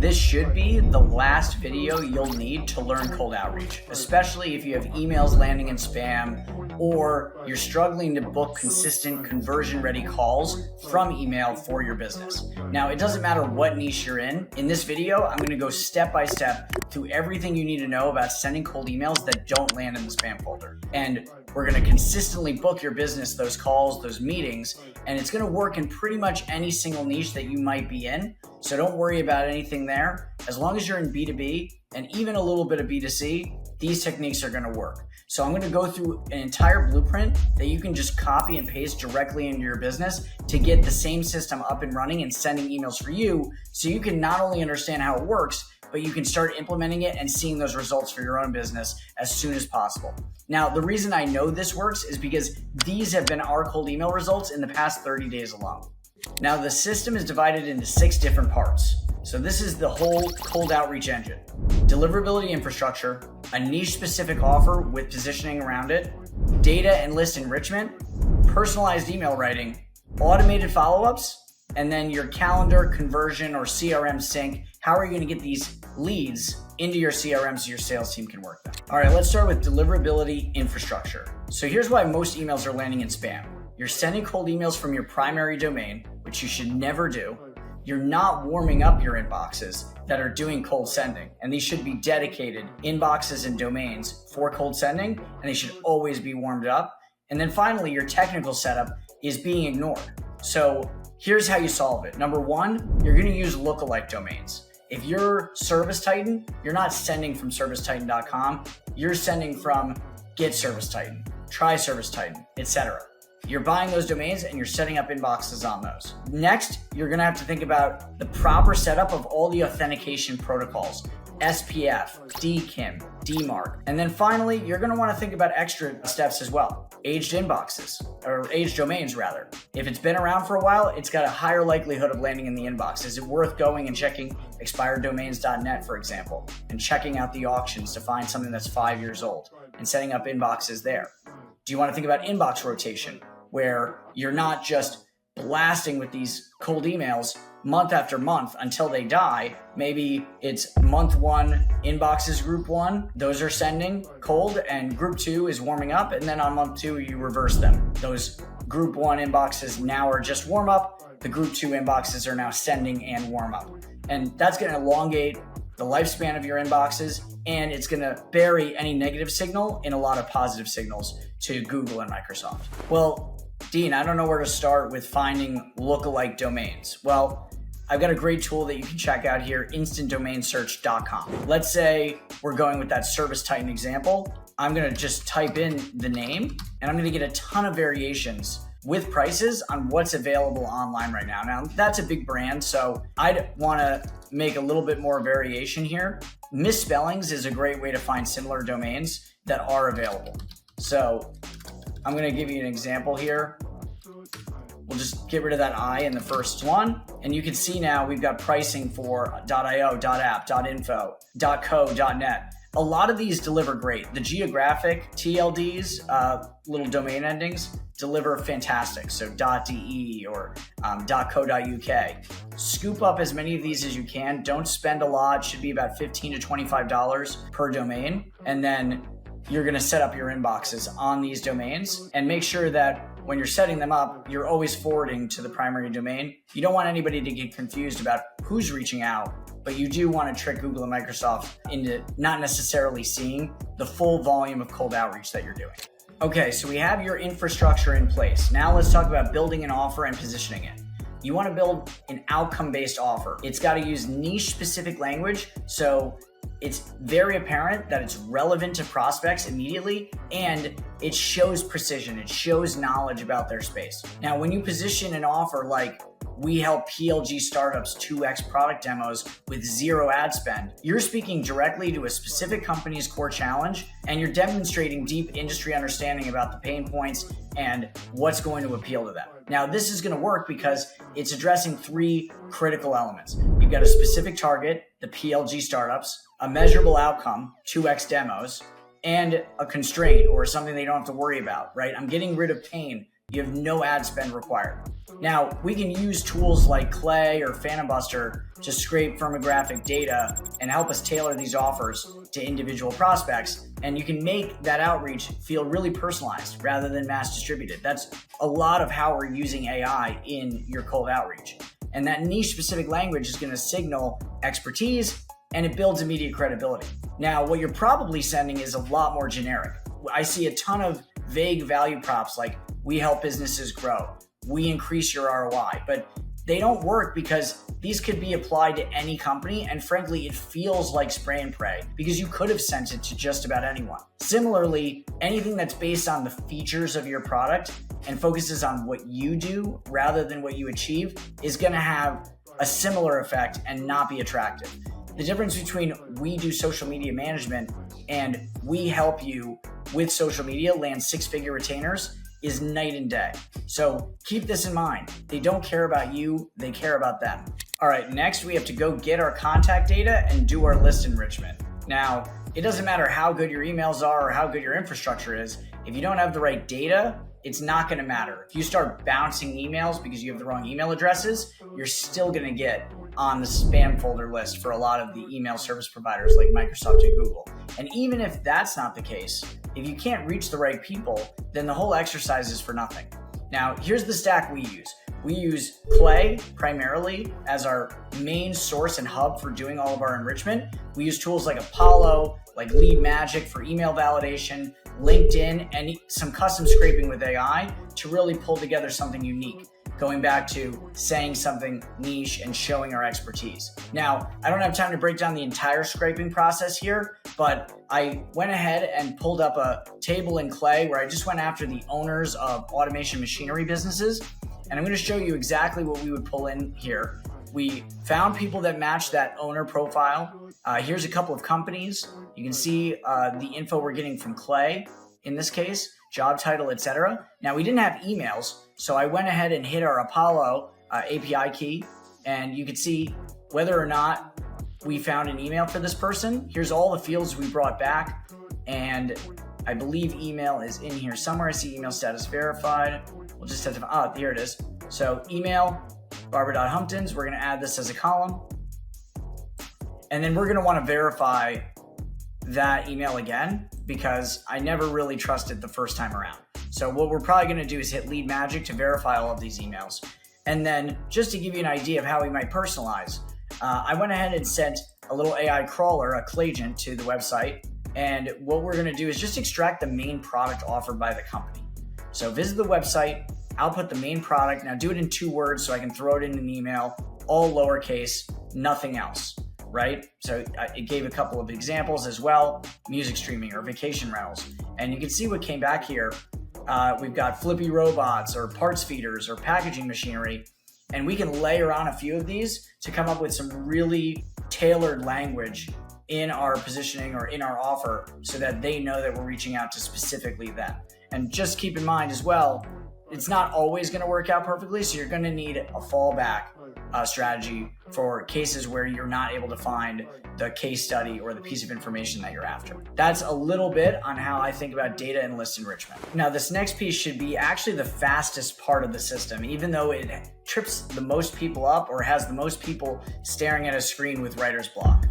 This should be the last video you'll need to learn cold outreach, especially if you have emails landing in spam or you're struggling to book consistent conversion-ready calls from email for your business. Now, it doesn't matter what niche you're in. In this video, I'm going to go step by step through everything you need to know about sending cold emails that don't land in the spam folder. And we're going to consistently book your business those calls, those meetings, and it's going to work in pretty much any single niche that you might be in. So don't worry about anything there. As long as you're in B2B and even a little bit of B2C, these techniques are going to work. So I'm going to go through an entire blueprint that you can just copy and paste directly into your business to get the same system up and running and sending emails for you, so you can not only understand how it works, but you can start implementing it and seeing those results for your own business as soon as possible. Now, the reason I know this works is because these have been our cold email results in the past 30 days alone. Now, the system is divided into 6 different parts. So this is the whole cold outreach engine: deliverability infrastructure, a niche-specific offer with positioning around it, data and list enrichment, personalized email writing, automated follow-ups, and then your calendar, conversion, or CRM sync. How are you going to get these leads into your CRM so your sales team can work them? All right, let's start with deliverability infrastructure. So here's why most emails are landing in spam. You're sending cold emails from your primary domain, which you should never do. You're not warming up your inboxes that are doing cold sending, and these should be dedicated inboxes and domains for cold sending, and they should always be warmed up. And then finally, your technical setup is being ignored. So here's how you solve it. Number 1, you're going to use lookalike domains. If you're Service Titan, you're not sending from servicetitan.com. You're sending from Get Service Titan, Try Service Titan, etc. You're buying those domains and you're setting up inboxes on those. Next, you're going to have to think about the proper setup of all the authentication protocols: SPF, DKIM, DMARC. And then finally, you're going to want to think about extra steps as well. Aged inboxes, or aged domains rather. If it's been around for a while, it's got a higher likelihood of landing in the inbox. Is it worth going and checking expireddomains.net, for example, and checking out the auctions to find something that's 5 years old and setting up inboxes there? Do you want to think about inbox rotation, where you're not just blasting with these cold emails month after month until they die? Maybe it's month 1 inboxes group 1, those are sending cold, and group 2 is warming up, and then on month 2 you reverse them. Those group 1 inboxes now are just warm up, the group 2 inboxes are now sending and warm up. And that's going to elongate the lifespan of your inboxes, and it's going to bury any negative signal in a lot of positive signals to Google and Microsoft. Well, Dean, I don't know where to start with finding lookalike domains. Well, I've got a great tool that you can check out here, instantdomainsearch.com. Let's say we're going with that Service Titan example. I'm going to just type in the name, and I'm going to get a ton of variations with prices on what's available online right now. Now, that's a big brand, so I'd want to make a little bit more variation here. Misspellings is a great way to find similar domains that are available. So I'm going to give you an example here. We'll just get rid of that I in the first one. And you can see now we've got pricing for .io, .app, .info, .co, .net. A lot of these deliver great. The geographic TLDs, little domain endings, deliver fantastic. So .de or .co.uk. Scoop up as many of these as you can. Don't spend a lot. Should be about $15 to $25 per domain. And then you're going to set up your inboxes on these domains and make sure that when you're setting them up, you're always forwarding to the primary domain. You don't want anybody to get confused about who's reaching out, but you do want to trick Google and Microsoft into not necessarily seeing the full volume of cold outreach that you're doing. Okay, so we have your infrastructure in place. Now let's talk about building an offer and positioning it. You want to build an outcome-based offer. It's got to use niche-specific language, so it's very apparent that it's relevant to prospects immediately, and it shows precision. It shows knowledge about their space. Now, when you position an offer like we help PLG startups 2x product demos with 0 ad spend, you're speaking directly to a specific company's core challenge, and you're demonstrating deep industry understanding about the pain points and what's going to appeal to them. Now, this is going to work because it's addressing 3 critical elements. You've got a specific target, the PLG startups, a measurable outcome, 2x demos, and a constraint or something they don't have to worry about, right? I'm getting rid of pain You have no ad spend required. Now, we can use tools like Clay or Phantom Buster to scrape firmographic data and help us tailor these offers to individual prospects. And you can make that outreach feel really personalized rather than mass distributed. That's a lot of how we're using AI in your cold outreach. And that niche specific language is going to signal expertise, and it builds immediate credibility. Now, what you're probably sending is a lot more generic. I see a ton of vague value props like we help businesses grow, we increase your ROI, but they don't work because these could be applied to any company. And frankly, it feels like spray and pray because you could have sent it to just about anyone. Similarly, anything that's based on the features of your product and focuses on what you do rather than what you achieve is going to have a similar effect and not be attractive. The difference between we do social media management and we help you with social media land six-figure retainers is night and day. So keep this in mind. They don't care about you, they care about them. All right, next we have to go get our contact data and do our list enrichment. Now, it doesn't matter how good your emails are or how good your infrastructure is. If you don't have the right data, it's not gonna matter. If you start bouncing emails because you have the wrong email addresses, you're still gonna get on the spam folder list for a lot of the email service providers like Microsoft and Google. And even if that's not the case, if you can't reach the right people, then the whole exercise is for nothing. Now, here's the stack we use. We use Clay primarily as our main source and hub for doing all of our enrichment. We use tools like Apollo, like Lead Magic for email validation, LinkedIn, and some custom scraping with AI to really pull together something unique, going back to saying something niche and showing our expertise. Now, I don't have time to break down the entire scraping process here, but I went ahead and pulled up a table in Clay where I just went after the owners of automation machinery businesses. And I'm going to show you exactly what we would pull in here. We found people that match that owner profile. Here's a couple of companies. You can see the info we're getting from Clay in this case, job title, etc. Now, we didn't have emails, so I went ahead and hit our Apollo API key, and you can see whether or not we found an email for this person. Here's all the fields we brought back, and I believe email is in here somewhere. I see email status verified. We'll just have to, here it is. So email, Barbara.Humptons, we're gonna add this as a column. And then we're gonna wanna verify that email again because I never really trusted the first time around. So what we're probably gonna do is hit Lead Magic to verify all of these emails. And then just to give you an idea of how we might personalize, I went ahead and sent a little AI crawler, a Clayagent, to the website. And what we're gonna do is just extract the main product offered by the company. So visit the website, output the main product. Now do it in 2 words so I can throw it in an email, all lowercase, nothing else, right? So it gave a couple of examples as well, music streaming or vacation rentals. And you can see what came back here. We've got flippy robots or parts feeders or packaging machinery. And we can layer on a few of these to come up with some really tailored language in our positioning or in our offer so that they know that we're reaching out to specifically them. And just keep in mind as well, it's not always going to work out perfectly. So you're going to need a fallback strategy for cases where you're not able to find the case study or the piece of information that you're after. That's a little bit on how I think about data and list enrichment. Now, this next piece should be actually the fastest part of the system, even though it trips the most people up or has the most people staring at a screen with writer's block.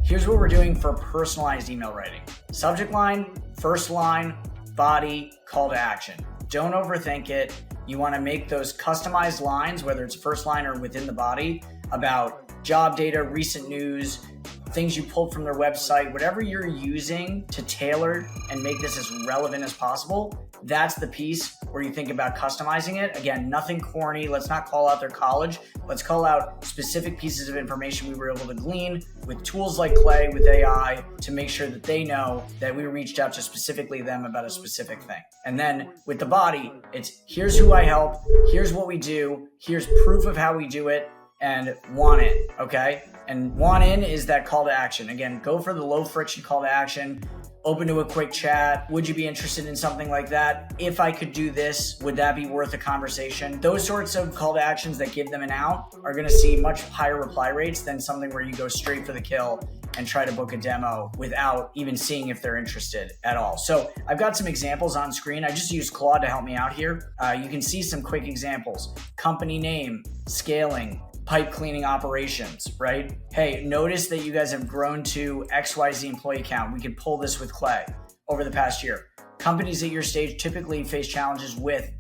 Here's what we're doing for personalized email writing. Subject line, first line, body, call to action. Don't overthink it. You want to make those customized lines, whether it's first line or within the body, about job data, recent news, things you pulled from their website, whatever you're using to tailor and make this as relevant as possible. That's the piece where you think about customizing it. Again, nothing corny. Let's not call out their college. Let's call out specific pieces of information we were able to glean with tools like Clay, with AI, to make sure that they know that we reached out to specifically them about a specific thing. And then with the body, it's here's who I help, here's what we do, here's proof of how we do it, and want it, okay? And want in is that call to action. Again, go for the low friction call to action. Open to a quick chat. Would you be interested in something like that? If I could do this, would that be worth a conversation? Those sorts of call to actions that give them an out are going to see much higher reply rates than something where you go straight for the kill and try to book a demo without even seeing if they're interested at all. So I've got some examples on screen. I just used Claude to help me out here. You can see some quick examples. Company name, scaling, pipe cleaning operations, right? Hey, notice that you guys have grown to XYZ employee count. We could pull this with Clay over the past year. Companies at your stage typically face challenges with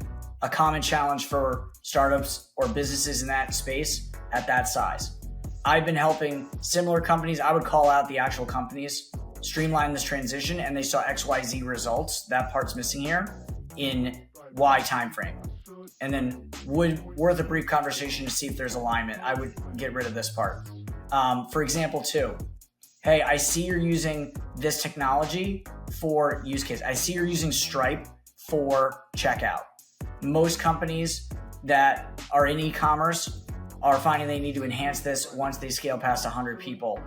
a common challenge for startups or businesses in that space at that size. I've been helping similar companies. I would call out the actual companies, streamline this transition, and they saw XYZ results. That part's missing here in Y timeframe. And then worth a brief conversation to see if there's alignment. I would get rid of this part. For example, too, hey, I see you're using this technology for use case. I see you're using Stripe for checkout. Most companies that are in e-commerce are finding they need to enhance this once they scale past 100 people.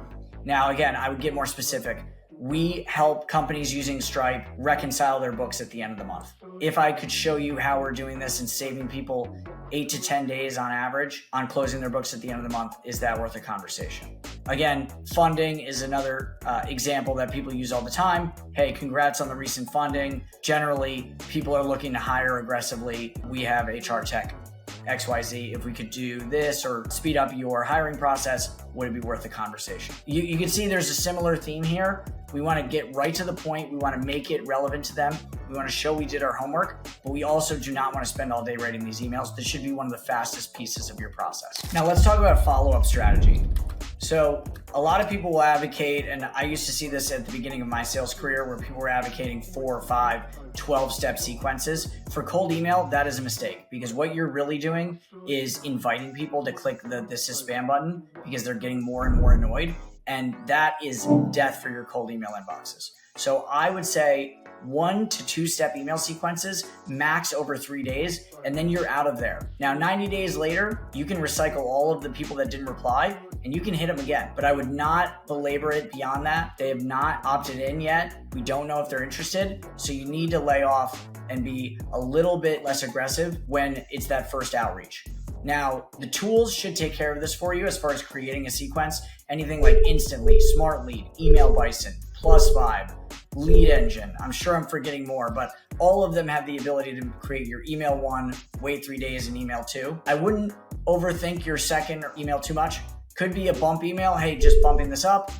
Now, again, I would get more specific. We help companies using Stripe reconcile their books at the end of the month. If I could show you how we're doing this and saving people 8 to 10 days on average on closing their books at the end of the month, is that worth a conversation? Again, funding is another example that people use all the time. Hey, congrats on the recent funding. Generally, people are looking to hire aggressively. We have HR tech XYZ. If we could do this or speed up your hiring process, would it be worth a conversation? You can see there's a similar theme here. We want to get right to the point. We want to make it relevant to them. We want to show we did our homework, but we also do not want to spend all day writing these emails. This should be one of the fastest pieces of your process. Now let's talk about follow-up strategy. So a lot of people will advocate, and I used to see this at the beginning of my sales career where people were advocating 4 or 5, 12-step sequences. For cold email, that is a mistake because what you're really doing is inviting people to click the "this is spam" button because they're getting more and more annoyed. And that is death for your cold email inboxes. So I would say 1 to 2-step email sequences, max over 3 days, and then you're out of there. Now, 90 days later, you can recycle all of the people that didn't reply and you can hit them again. But I would not belabor it beyond that. They have not opted in yet. We don't know if they're interested. So you need to lay off and be a little bit less aggressive when it's that first outreach. Now, the tools should take care of this for you as far as creating a sequence. Anything like Instantly, Smart Lead, Email Bison, Plus5, Lead Engine. I'm sure I'm forgetting more, but all of them have the ability to create your email 1, wait 3 days, and email 2. I wouldn't overthink your second email too much. Could be a bump email. Hey, just bumping this up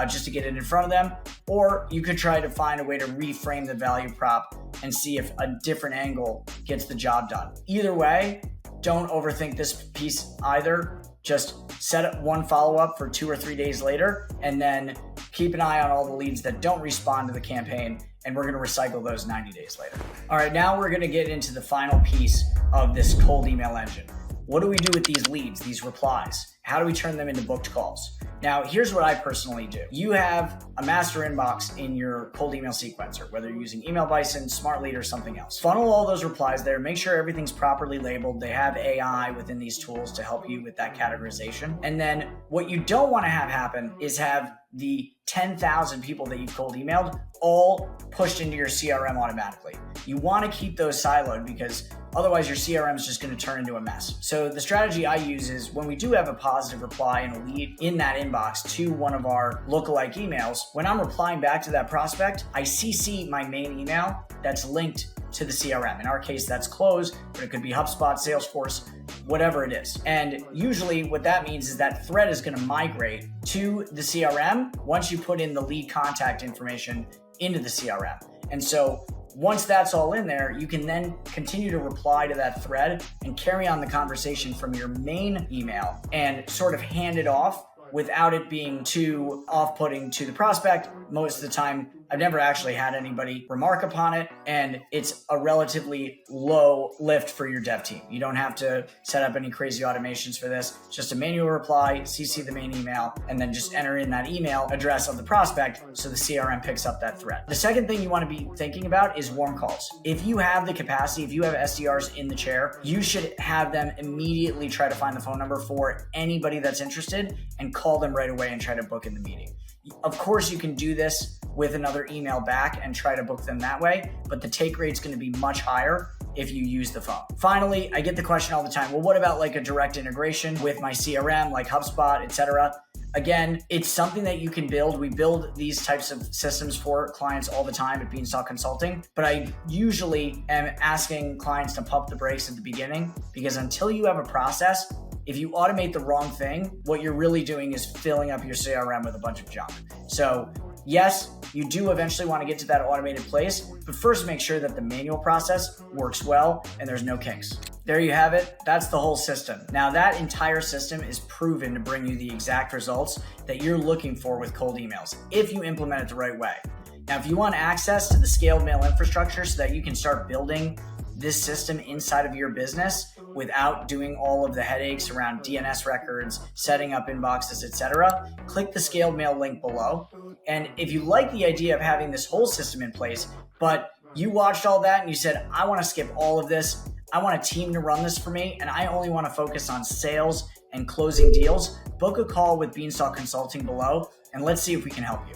just to get it in front of them. Or you could try to find a way to reframe the value prop and see if a different angle gets the job done. Either way, don't overthink this piece either. Just set up one follow-up for 2 or 3 days later, and then keep an eye on all the leads that don't respond to the campaign, and we're going to recycle those 90 days later. All right, now we're going to get into the final piece of this cold email engine. What do we do with these leads, these replies? How do we turn them into booked calls? Now, here's what I personally do. You have a master inbox in your cold email sequencer, whether you're using Email Bison, Smart Lead, or something else. Funnel all those replies there. Make sure everything's properly labeled. They have AI within these tools to help you with that categorization. And then what you don't want to have happen is have the 10,000 people that you've cold emailed all pushed into your CRM automatically. You want to keep those siloed because otherwise your CRM is just going to turn into a mess. So the strategy I use is when we do have a positive reply and a lead in that inbox to one of our lookalike emails, when I'm replying back to that prospect, I CC my main email that's linked to the CRM. In our case, that's Close, but it could be HubSpot, Salesforce, whatever it is. And usually what that means is that thread is going to migrate to the CRM once you put in the lead contact information into the CRM. And so once that's all in there, you can then continue to reply to that thread and carry on the conversation from your main email and sort of hand it off without it being too off-putting to the prospect. Most of the time, I've never actually had anybody remark upon it, and it's a relatively low lift for your dev team. You don't have to set up any crazy automations for this. It's just a manual reply, CC the main email, and then just enter in that email address of the prospect so the CRM picks up that thread. The second thing you want to be thinking about is warm calls. If you have the capacity, if you have SDRs in the chair, you should have them immediately try to find the phone number for anybody that's interested and call them right away and try to book in the meeting. Of course, you can do this with another email back and try to book them that way, but the take rate's going to be much higher if you use the phone. Finally, I get the question all the time, well, what about like a direct integration with my CRM, like HubSpot, etc.? Again, it's something that you can build. We build these types of systems for clients all the time at Beanstalk Consulting, but I usually am asking clients to pump the brakes at the beginning, because until you have a process, if you automate the wrong thing, what you're really doing is filling up your CRM with a bunch of junk. So yes, you do eventually want to get to that automated place, but first make sure that the manual process works well and there's no kinks. There you have it. That's the whole system. Now that entire system is proven to bring you the exact results that you're looking for with cold emails, if you implement it the right way. Now, if you want access to the scaled mail infrastructure so that you can start building this system inside of your business without doing all of the headaches around DNS records, setting up inboxes, etc., click the scaled mail link below. And if you like the idea of having this whole system in place, but you watched all that and you said, I want to skip all of this, I want a team to run this for me, and I only want to focus on sales and closing deals, book a call with Beanstalk Consulting below, and let's see if we can help you.